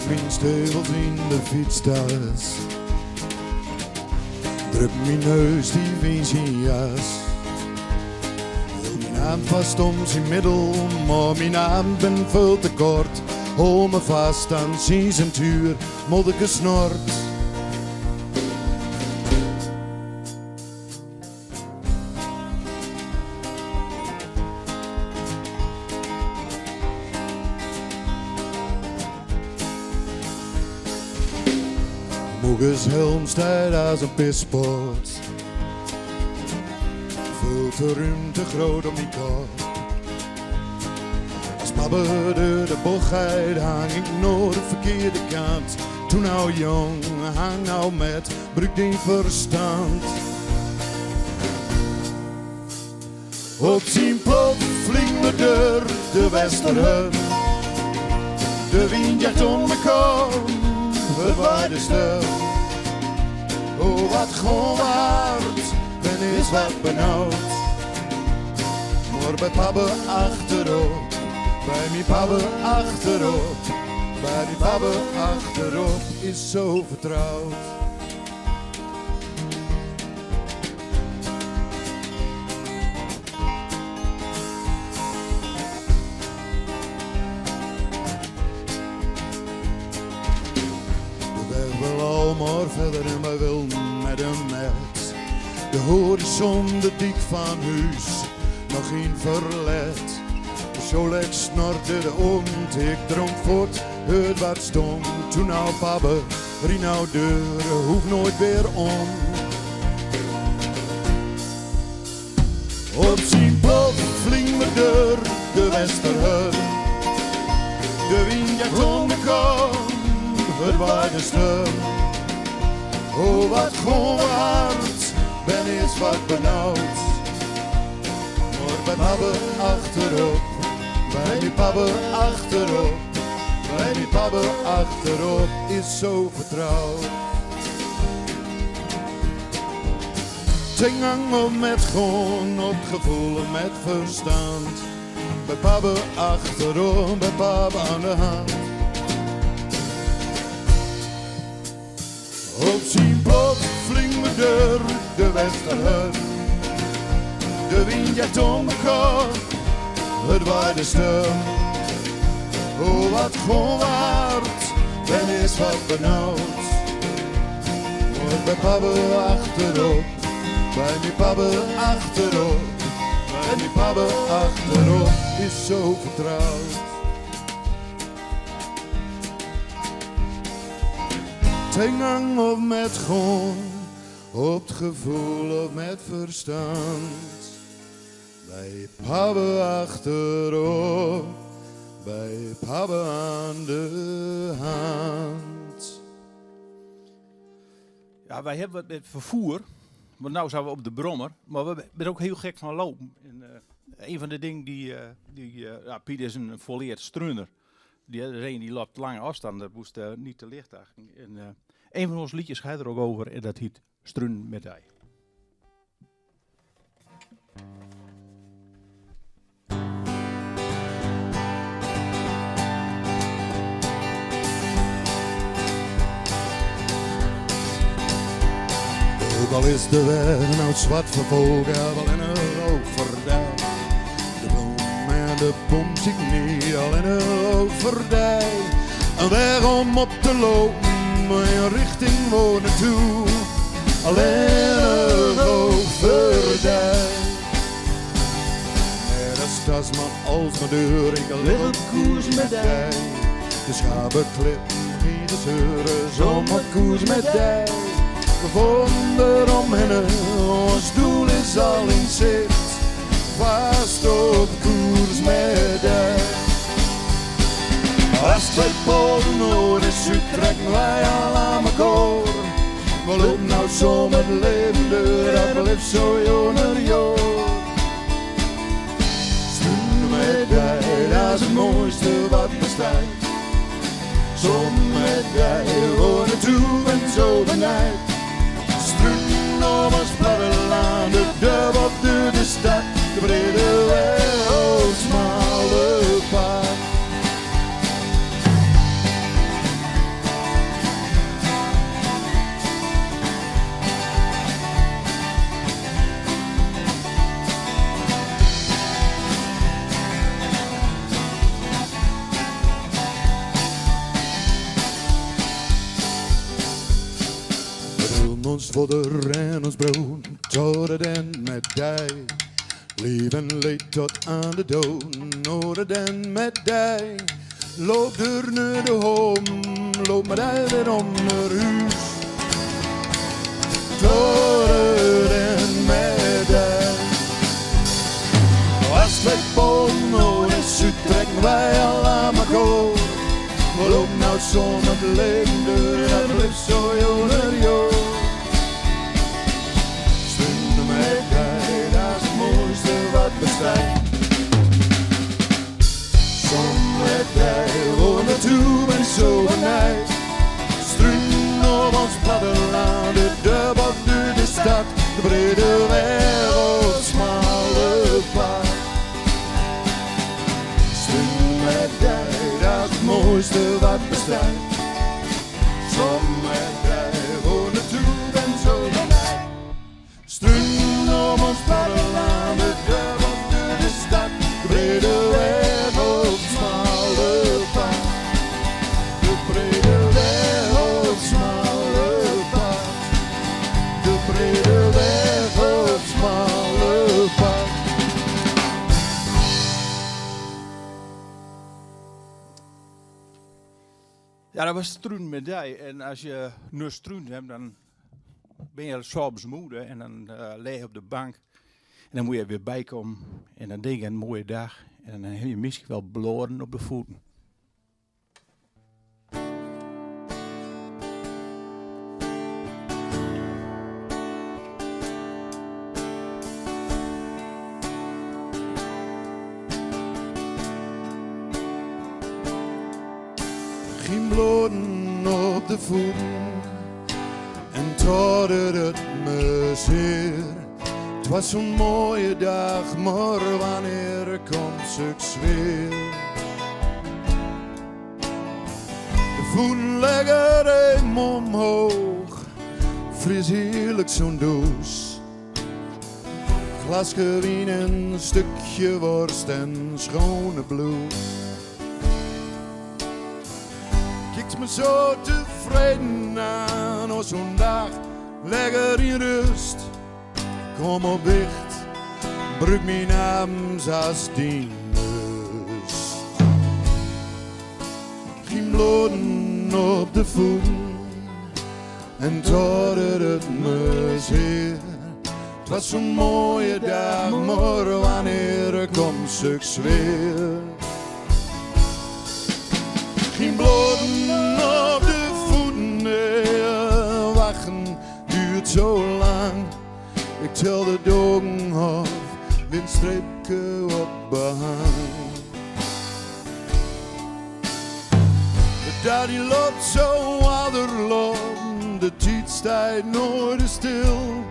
Steek mijn steuvels in de fietstas. Druk mijn neus die zijn jas. Wil mijn hand vast om zijn middel, maar mijn hand ben veel te kort. Hou me vast aan zijn tuur, modderke snort. Moeges helm staat als een pispot. Veel te ruim, te groot om die kop. Als papa de bocht gaat, hang ik naar de verkeerde kant. Toen nou jong, hang nou met, gebruik die verstand. Op zijn plot vliegen we door de Westerhut. De wind jaagt om me kom. Het waait stil. Oh, wat gewoon waard, ben is wat benauwd. Maar bij papa achterop, bij mijn papa achterop, bij die papa achterop is zo vertrouwd. Maar verder en wij wil met hem met. De horizon, de dik van huis, nog geen verlet. Zo lekker snorde de ont, ik dronk voort, het wat stond. Toen nou papa, rie nou deuren, hoef nooit weer om. Op zijn plot vliegen we door de Westerhut. De wind jaagt om de kom, het waait stil. Oh, wat gewoon waard, ben eens wat benauwd. Maar bij papa achterop, bij die papa achterop, bij die papa achterop is zo vertrouwd. Ting op met gewoon, op gevoel en met verstand. Bij papa achterop, bij papa aan de hand. Op zijn plot vliegen we door de Westerhut. De wind jaagt om de kop, het waait stil. Oh, wat gewoon waard, ben is wat benauwd. Maar bij papa achterop, bij die papa achterop, bij die papa achterop is zo vertrouwd. Ting of met gewoon, op het gevoel of met verstand. Bij papa achterop, bij papa aan de hand. Ja, wij hebben wat met vervoer, want nu zijn we op de brommer, maar we zijn ook heel gek van lopen. En, een van de dingen die Piet is een volleerd streuner. Die loopt lange afstand, dat moest niet te licht eigenlijk. En een van ons liedjes gaat er ook over en dat heet Struin met hij. Ook al is de weg nou zwart vervolgen, wel in een overdijk. De boom en de bom zie ik niet, al in een overdijk. Een weg om op te lopen, in richting waar naartoe. Alleen een overdijk. Nee, dat is maar als mijn deur, ik lig op koers met hij. De schapen klippen, geen de zeuren, zomaar koers met hij. We vonden omheen, ons doel is al in zicht. Vast op koers met hij. Als twee polen noord en zuid trekken wij al aan elkaar. We lopen nou zo met leven door, dat blijft zo jaar naar jaar. Struin met hij, dat is het mooiste wat bestaat. Zo met hij, waar naartoe en zo benijd. Struin op ons platteland, de dub op de stad. De brede weg, oh smalle pad. ons vader en ons broer, tot en met die. Leven leed tot aan de dood, tot en met die. Loop door naar de home, loop met hij weer om naar huis. Tot en met die. Als wij boven is, trekken wij al aan elkaar. We lopen nou zonder het leven door, dat blijft zo jonger joh. Stunden met die, dat is het mooiste wat bestaat. Zon met die, woon naartoe en zo benijd. Struinen op ons platteland, de dub op de stad. De brede wereld, smalle pad. Stunden met die, dat is het mooiste wat bestaat. Zon met die, woon naartoe en zo benijd. Struinen op ons platteland, de dub op de stad. De brede wereld, smalle pad. De brede wereld, smalle pad. De brede wereld, smalle pad. Ja, dat was Struun met die. En als je nu Struun hebt, dan ben je s'avonds moede en dan lig je op de bank. En dan moet je weer bijkomen. En dan denk je een mooie dag. En dan heb je misschien wel bloren op de voeten. Geen bloeden op de voeten en totdat het me zeer. Het was zo'n mooie dag, maar wanneer komt zulks weer? De voeten leggen hem omhoog, fris heerlijk zo'n doos. Glasje wien, een stukje worst en schone bloed. Kijkt me zo tevreden aan, als zo'n dag lekker in rust. Kom op dicht, bruk mijn arms als dienst. Geen bloeden op de voeten en totdat het me zeer. Het was zo'n mooie dag, maar wanneer komt zulks weer? Geen bloeden op de voeten, nee, wachten duurt zo lang. Ik tel de dagen af, windstreepje op behang. De dag die loopt zo ouder loopt, de tijd staat nooit stil.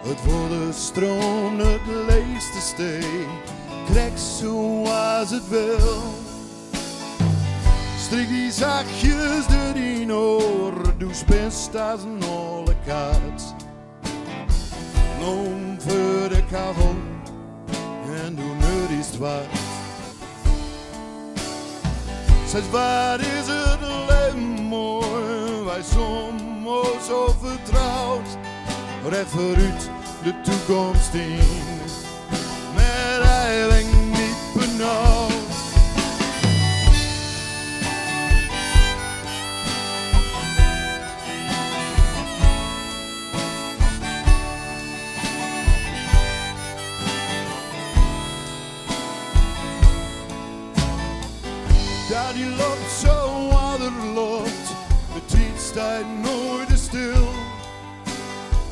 Het wordt de stroom, het leegste steen, krijg zoals het wil. Strik die zachtjes door die oor, doe spinst als een olle kat. Loom voor de kavel en doe nu die zwart. Zeg, wat is het leven mooi, wij soms zo vertrouwd. Red vooruit de toekomst in, met eigenlijk niet benauwd. Ja, die loopt zo ouder loopt, de tijd staat nooit stil.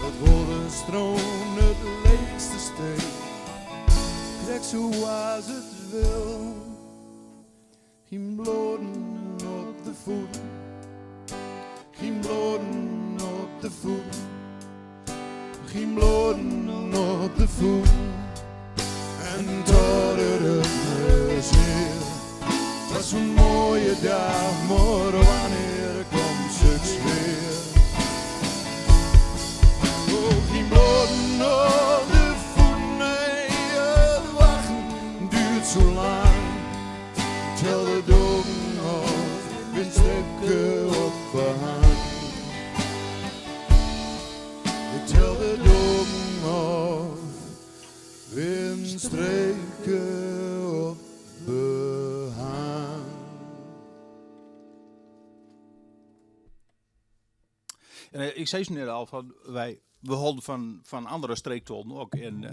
Het wordt een stroom, het leegste steen, krijg zoals het wil. Geen bloeden op de voeten, geen bloeden op de voeten, geen bloeden op de voeten. En totdat het me zeer. Het was een mooie dag, maar wanneer komt zulks weer? Oh, geen bloeden op de voeten, nee, het wachten duurt zo lang. Tel de dagen af, windstreepje op behang. streken op behang. Ik zei ze net al, we houden van andere streektollen ook. En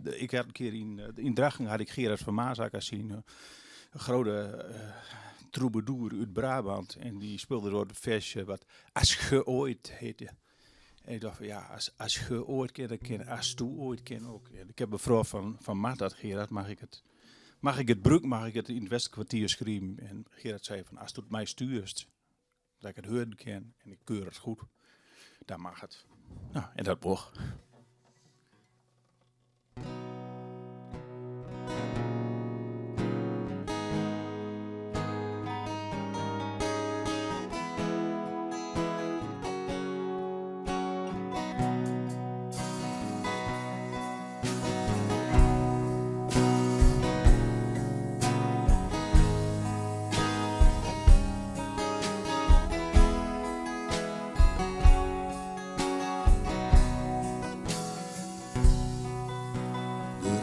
ik had een keer in Drachten had ik Gerard van Maasakker zien. Een grote troubadour uit Brabant. En die speelde door het versje wat Als ge ooit heette. En ik dacht van ja, als je ooit kent, dan ken als toe ooit ken ook. En ik heb een vraag van Maat dat Gerard, mag ik het in het Westkwartier schrijven? En Gerard zei van als het mij stuurst, dat ik het horen ken en ik keur het goed, dan mag het. Nou, en dat mocht.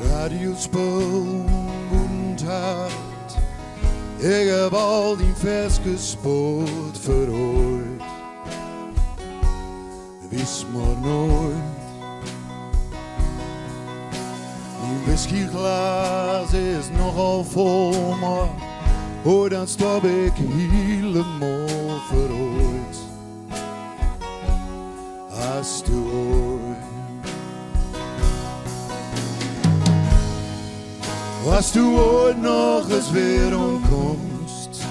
Radiospel hart. Ik heb al die vers gespoord verhoord. Wist maar nooit. Die whiskyglaas is nogal vol, maar hoor dan stop ik helemaal verhoord. Als du ooit. Als du ooit nog eens weer omkomst.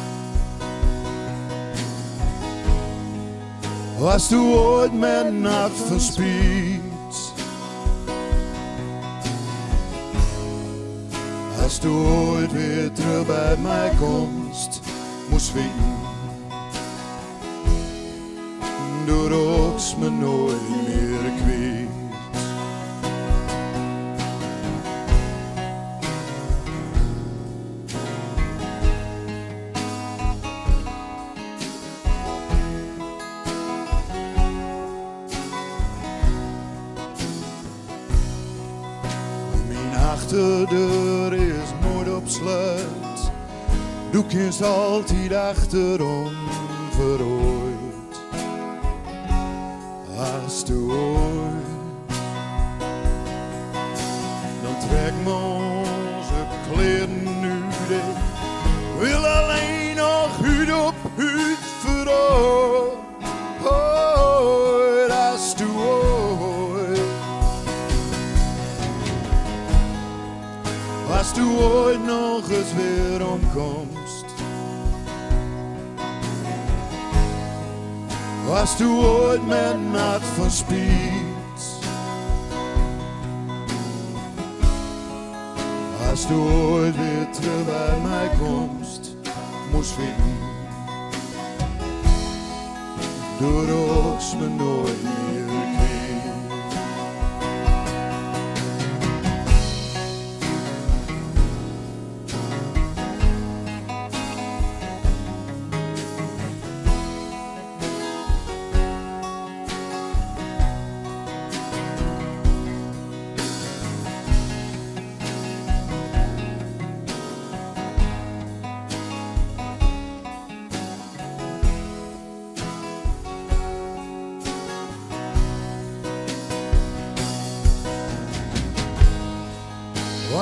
Als du ooit met nacht verspied. Als du ooit weer terug bij mij komst, moest weten. Du rookst me nooit meer kwijt. Achterdeur is nooit op slot. Du kent altijd achterom verrooid. Als du ooit, dan trek me onze kleren nu. Wil alleen nog huid op huid verrooid. Als du ooit. Als du ooit nog eens weer omkomst. Als du ooit met nacht verspied. Als du ooit weer terug bij mij komst, moest weten. Du rookst me nooit meer kwijt.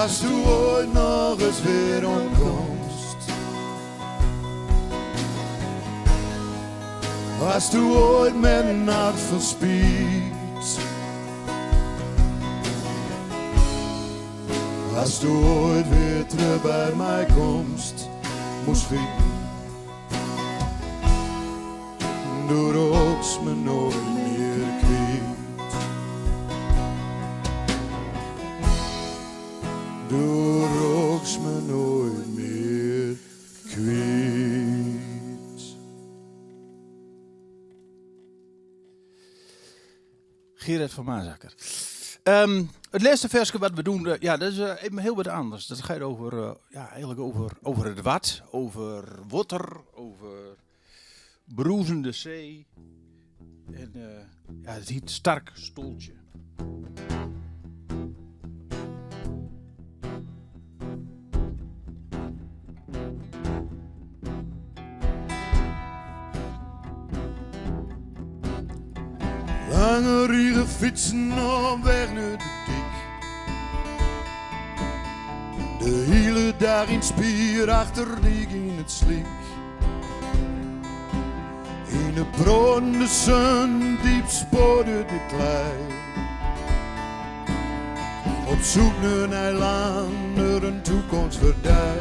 Als du ooit nog eens weer omkomst. Als du ooit met nacht verspied. Als du ooit weer terug bij mij komst, moest weten. Du rookst me nooit meer kwijt. Du rookst me nooit meer kwijt. Gerard van Maasakker. Het laatste versje wat we doen, ja, dat is even heel wat anders. Dat gaat over, eigenlijk over het wat, over water, over broezende zee. En het heet Stark Stoeltje. Lange rieren fietsen op weg naar de dik. De hele dag in spier achter dik in het slik. In de brandende zon diep spoorde de klei. Op zoek naar een eiland, naar een toekomst verdij.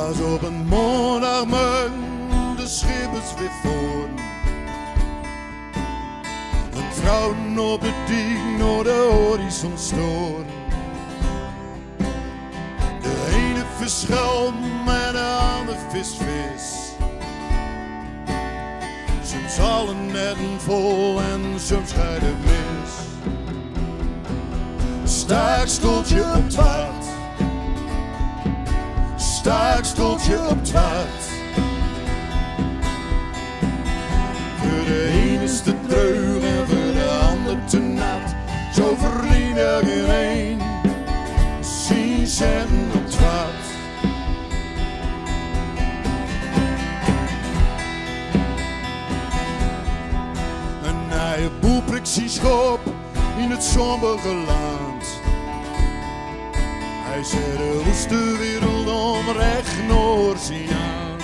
Als op een maandagmorgen de schippers weer voor. Een vrouw op de dik naar de horizon storen. De ene vis schelm en de andere vis. Soms alle netten vol en soms scheiden mis. Sterk stoeltje op het waard. Sterk stoeltje op het waard. Voor de ene is te dreug en voor de ander te nat. Zo verdient er geen een. Zien zetten op het waard. Een nieuwe boel precies schop in het sombere land. Hij zette woest de wereld om recht naar zijn hand.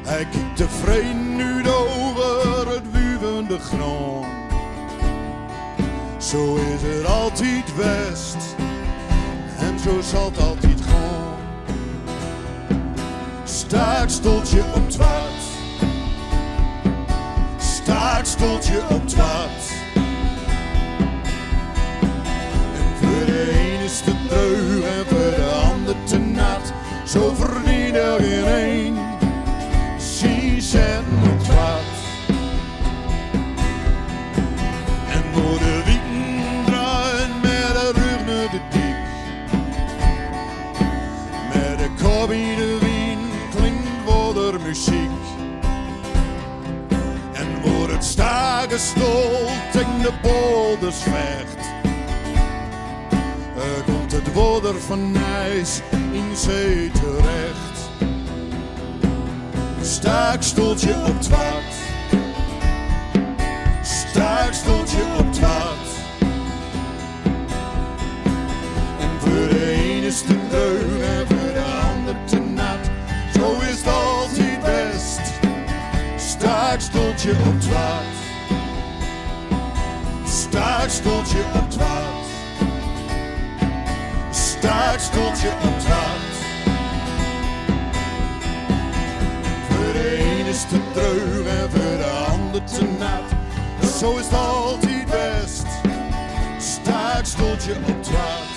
Hij kijkt tevreden nu over het wuivende grond. Zo is het altijd best en zo zal het altijd gaan. Sterk stoeltje op het waard. Sterk stoeltje op het waard. Is te dreug en voor de ander te nat. Zo verdient er geen een. Zie zetten op het waard. En voor de wieken draaien met de rug naar de dik. Met de kop in de wind klinkt voor de muziek. En voor het stake stol tegen de polders vecht. Komt het water van ijs in zee terecht. Sterk stoeltje op het waard. Sterk stoeltje op het waard. En voor de een is te dreug en voor de ander te nat. Zo is het altijd best. Sterk stoeltje op het waard. Sterk stoeltje op het waard. Sterk stoeltje op het waard. Voor de een is te dreug en voor de ander te nat. Zo is het altijd best. Sterk stoeltje op het waard.